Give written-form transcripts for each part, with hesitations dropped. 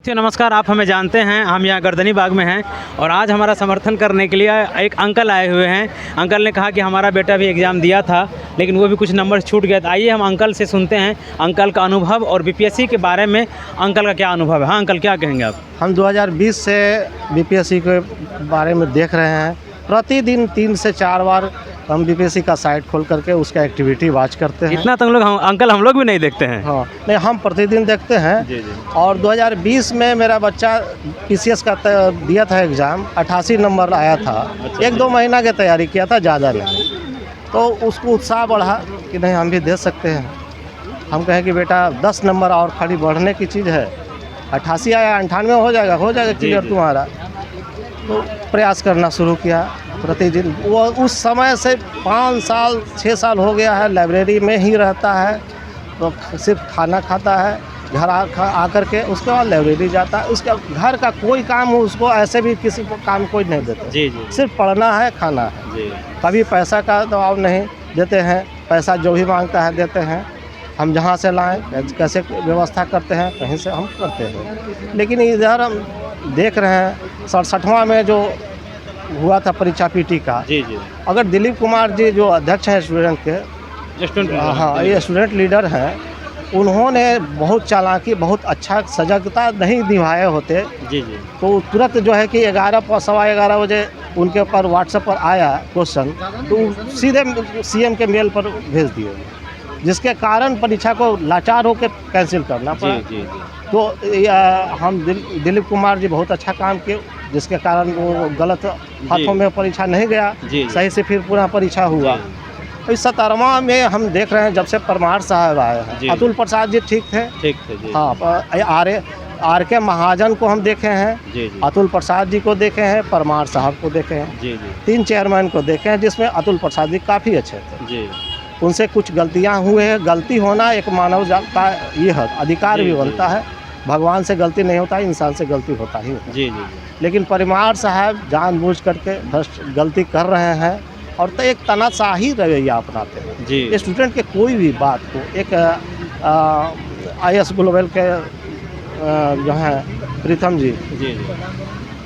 नमस्कार, आप हमें जानते हैं, हम यहाँ गर्दनी बाग में हैं और आज हमारा समर्थन करने के लिए एक अंकल आए हुए हैं। अंकल ने कहा कि हमारा बेटा भी एग्ज़ाम दिया था लेकिन वो भी कुछ नंबर छूट गया। तो आइए हम अंकल से सुनते हैं अंकल का अनुभव और बीपीएससी के बारे में अंकल का क्या अनुभव है। हाँ अंकल, क्या कहेंगे आप? हम 2020 से बीपीएससी के बारे में देख रहे हैं। प्रतिदिन 3 से 4 बार हम बीपीएससी का साइट खोल करके उसका एक्टिविटी वॉच करते हैं। इतना तो अंकल हम लोग भी नहीं देखते हैं। हाँ, नहीं, हम प्रतिदिन देखते हैं। जी जी। और 2020 में मेरा बच्चा पीसीएस का दिया था एग्ज़ाम, 88 नंबर आया था। अच्छा, 1-2 महीना की तैयारी किया था, ज़्यादा नहीं। तो उसको उत्साह बढ़ा कि नहीं, हम भी दे सकते हैं। हम कहें कि बेटा 10 नंबर और खाली बढ़ने की चीज़ है। 88 आया, 98 हो जाएगा क्लियर तुम्हारा। तो प्रयास करना शुरू किया प्रतिदिन। वो उस समय से 5 साल 6 साल हो गया है, लाइब्रेरी में ही रहता है। तो सिर्फ खाना खाता है, घर आकर के उसके बाद लाइब्रेरी जाता है। उसका घर का कोई काम उसको ऐसे भी किसी को काम कोई नहीं देता। जी जी। सिर्फ पढ़ना है, खाना है। जी। कभी पैसा का दबाव नहीं देते हैं, पैसा जो भी मांगता है देते हैं। हम जहाँ से लाएं, कैसे व्यवस्था करते हैं, कहीं से हम करते हैं। लेकिन इधर हम देख रहे हैं 67वां में जो हुआ था परीक्षा पीटी का। जी जी। अगर दिलीप कुमार जी जो अध्यक्ष हैं स्टूडेंट के, हाँ, ये स्टूडेंट लीडर हैं, उन्होंने बहुत चालाकी, बहुत अच्छा सजगता नहीं निभाए होते। जी जी। तो तुरंत जो है कि 11-11:15 बजे उनके ऊपर व्हाट्सएप पर आया क्वेश्चन, तो सीधे सीएम के मेल पर भेज दिए, जिसके कारण परीक्षा को लाचार होकर कैंसिल करना पड़ा। जी जी। तो हम दिलीप कुमार जी बहुत अच्छा काम किए, जिसके कारण वो गलत हाथों में परीक्षा नहीं गया। जी। सही से फिर पूरा परीक्षा हुआ। इस 17वां में हम देख रहे हैं जब से परमार साहब आए हैं। अतुल प्रसाद जी ठीक थे। जी। हाँ, आर के महाजन को हम देखे हैं। जी जी। अतुल प्रसाद जी को देखे हैं, परमार साहब को देखे हैं। जी जी। 3 चेयरमैन को देखे हैं, जिसमें अतुल प्रसाद जी काफ़ी अच्छे थे। जी। उनसे कुछ गलतियां हुए हैं। गलती होना एक मानव जात का ये है, अधिकार भी बनता है। भगवान से गलती नहीं होता, इंसान से गलती होता ही होता है। जी जी। लेकिन परमार साहब जानबूझ करके गलती कर रहे हैं और तो एक तानाशाही रवैया अपनाते हैं। जी। स्टूडेंट के कोई भी बात को एक IAS ग्लोबल के जो हैं प्रीतम जी, जी।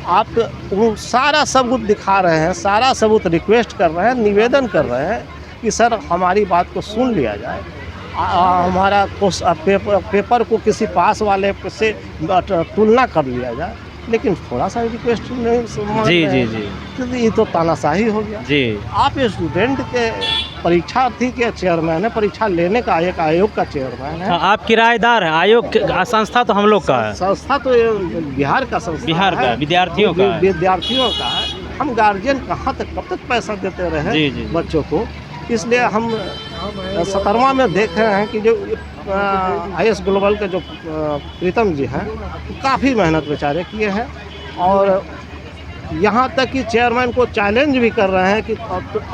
आप वो सारा सबूत दिखा रहे हैं, सारा सबूत रिक्वेस्ट कर रहे हैं, निवेदन कर रहे हैं कि सर हमारी बात को सुन लिया जाए। हमारा पेपर को किसी पास वाले से तुलना कर लिया जाए। लेकिन थोड़ा सा रिक्वेस्ट नहीं। जी जी जी। तो ये तो तानाशाही हो गया। जी। आप स्टूडेंट के परीक्षार्थी के चेयरमैन है, परीक्षा लेने का एक आयोग का चेयरमैन है। आप किराएदार हैं, आयोग संस्था तो हम लोग का है। संस्था तो बिहार का संस्था, बिहार का, विद्यार्थियों का है। विद्यार्थियों का है। हम गार्जियन कहाँ तक कब तक पैसा देते रहे जी जी। बच्चों को? इसलिए हम 17वां में देख रहे हैं कि जो IAS ग्लोबल के जो प्रीतम जी हैं, काफ़ी मेहनत बेचारे किए हैं। और यहाँ तक कि चेयरमैन को चैलेंज भी कर रहे हैं कि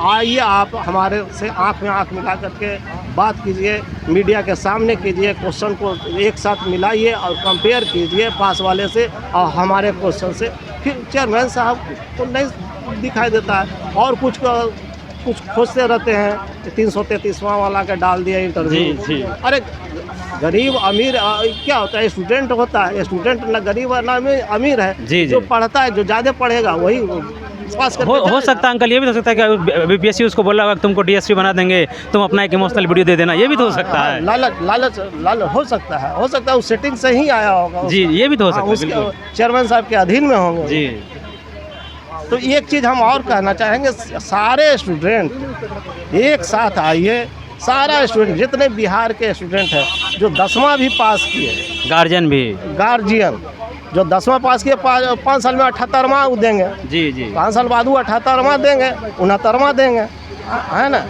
आइए आप हमारे से आँख में आँख मिला करके बात कीजिए, मीडिया के सामने कीजिए, क्वेश्चन को एक साथ मिलाइए और कंपेयर कीजिए पास वाले से और हमारे क्वेश्चन से। फिर चेयरमैन साहब को नहीं दिखाई देता है और कुछ खोजते रहते हैं। 333वां वाला के डाल दिया इंटरव्यू। जी। अरे गरीब अमीर क्या होता है? स्टूडेंट होता है। स्टूडेंट ना गरीब है ना अमीर है। जी जी। जो पढ़ता है, जो ज़्यादा पढ़ेगा वही पास करके हो सकता है अंकल, ये भी तो हो सकता है कि बीपीएससी उसको बोला होगा तुमको डीएसपी बना देंगे, तुम अपना एक इमोशनल वीडियो दे देना, ये भी तो हो सकता है। लालच हो सकता है उस सेटिंग से ही आया होगा। जी, ये भी तो हो सकता है। बिल्कुल। चेयरमैन साहब के अधीन में होंगे। जी। तो एक चीज़ हम और कहना चाहेंगे, सारे स्टूडेंट एक साथ आइए। सारा स्टूडेंट, जितने बिहार के स्टूडेंट हैं जो 10वां भी पास किए, गार्जियन जो 10वां पास किए, 5 साल में 78वां देंगे। जी जी। 5 साल बाद वो 78वां देंगे, 69वां देंगे, है ना?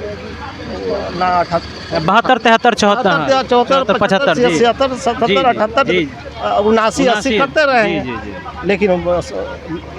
72, 73, 74, 74, 75, 76, 77, 78, 79, 80 करते रहेंगे। जी जी। लेकिन बस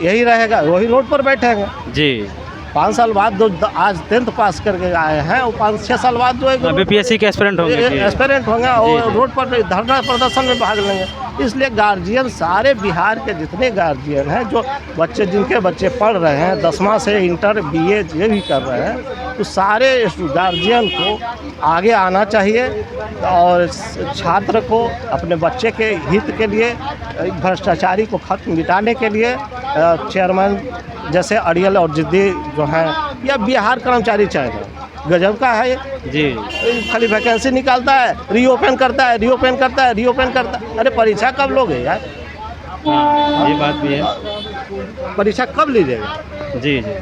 यही रहेगा, वही रोड पर बैठेंगे। जी। 5 साल बाद जो आज 10th पास करके आए हैं वो 5-6 साल बाद जो है बीपीएससी के एस्पिरेंट होंगे जी। एस्पिरेंट होंगे और रोड पर धरना प्रदर्शन में भाग लेंगे। इसलिए गार्जियन, सारे बिहार के जितने गार्जियन हैं, जो बच्चे जिनके बच्चे पढ़ रहे हैं 10वां से इंटर बीए ये भी कर रहे हैं, तो सारे गार्जियन को आगे आना चाहिए और छात्र को अपने बच्चे के हित के लिए, भ्रष्टाचारी को खत्म मिटाने के लिए चेयरमैन जैसे अड़ियल और जिद्दी जो हैं, या बिहार कर्मचारी चयन गजब का है जी। खाली वैकेंसी निकालता है, रीओपन करता है, रीओपन करता है, रीओपन करता है। अरे परीक्षा कब लोगे यार? ये बात भी है। परीक्षा कब लीजिएगा? जी जी।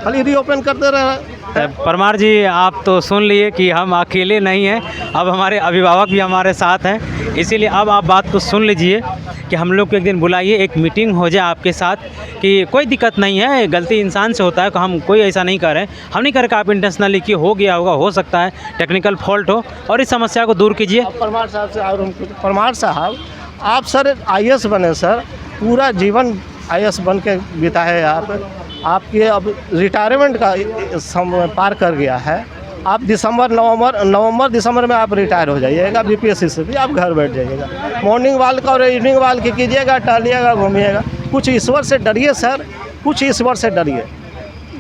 खाली रीओपन करते रहे। परमार जी, आप तो सुन लिए कि हम अकेले नहीं हैं, अब हमारे अभिभावक भी हमारे साथ हैं। इसीलिए अब आप बात को सुन लीजिए कि हम लोग को एक दिन बुलाइए, एक मीटिंग हो जाए आपके साथ कि कोई दिक्कत नहीं है, गलती इंसान से होता है, हम कोई ऐसा नहीं कर रहे हैं, हम नहीं कर रहे कि आप इंटेंशनली कि हो गया होगा, हो सकता है टेक्निकल फॉल्ट हो, और इस समस्या को दूर कीजिए। परमार साहब से और परमार साहब, आप सर IAS बने सर, पूरा जीवन IAS बन के बिताए आप, आपके अब रिटायरमेंट का समय पार कर गया है। आप नवंबर दिसंबर में आप रिटायर हो जाइएगा बीपीएससी से भी, आप घर बैठ जाइएगा, मॉर्निंग वॉक और इवनिंग वॉक कीजिएगा, टहलिएगा, घूमिएगा। कुछ ईश्वर से डरिए सर, कुछ ईश्वर से डरिए।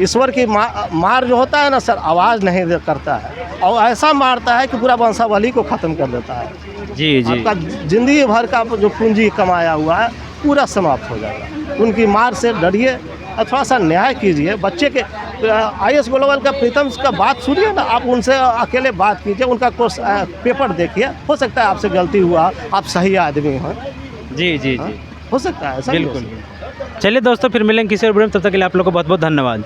ईश्वर की मार जो होता है ना सर, आवाज़ नहीं करता है, और ऐसा मारता है कि पूरा वंशावली को ख़त्म कर देता है। जी जी। आपका ज़िंदगी भर का जो पूंजी कमाया हुआ है पूरा समाप्त हो जाएगा। उनकी मार से डरिए और थोड़ा सा न्याय कीजिए। बच्चे के IAS ग्लोबल का प्रीतम का बात सुनिए ना, आप उनसे अकेले बात कीजिए, उनका कोर्स पेपर देखिए, हो सकता है आपसे गलती हुआ, आप सही आदमी हैं। जी जी जी, हो सकता है ऐसा। बिल्कुल। चलिए दोस्तों, फिर मिलेंगे किसी और वीडियो में, तब तक के लिए आप लोग को बहुत बहुत धन्यवाद।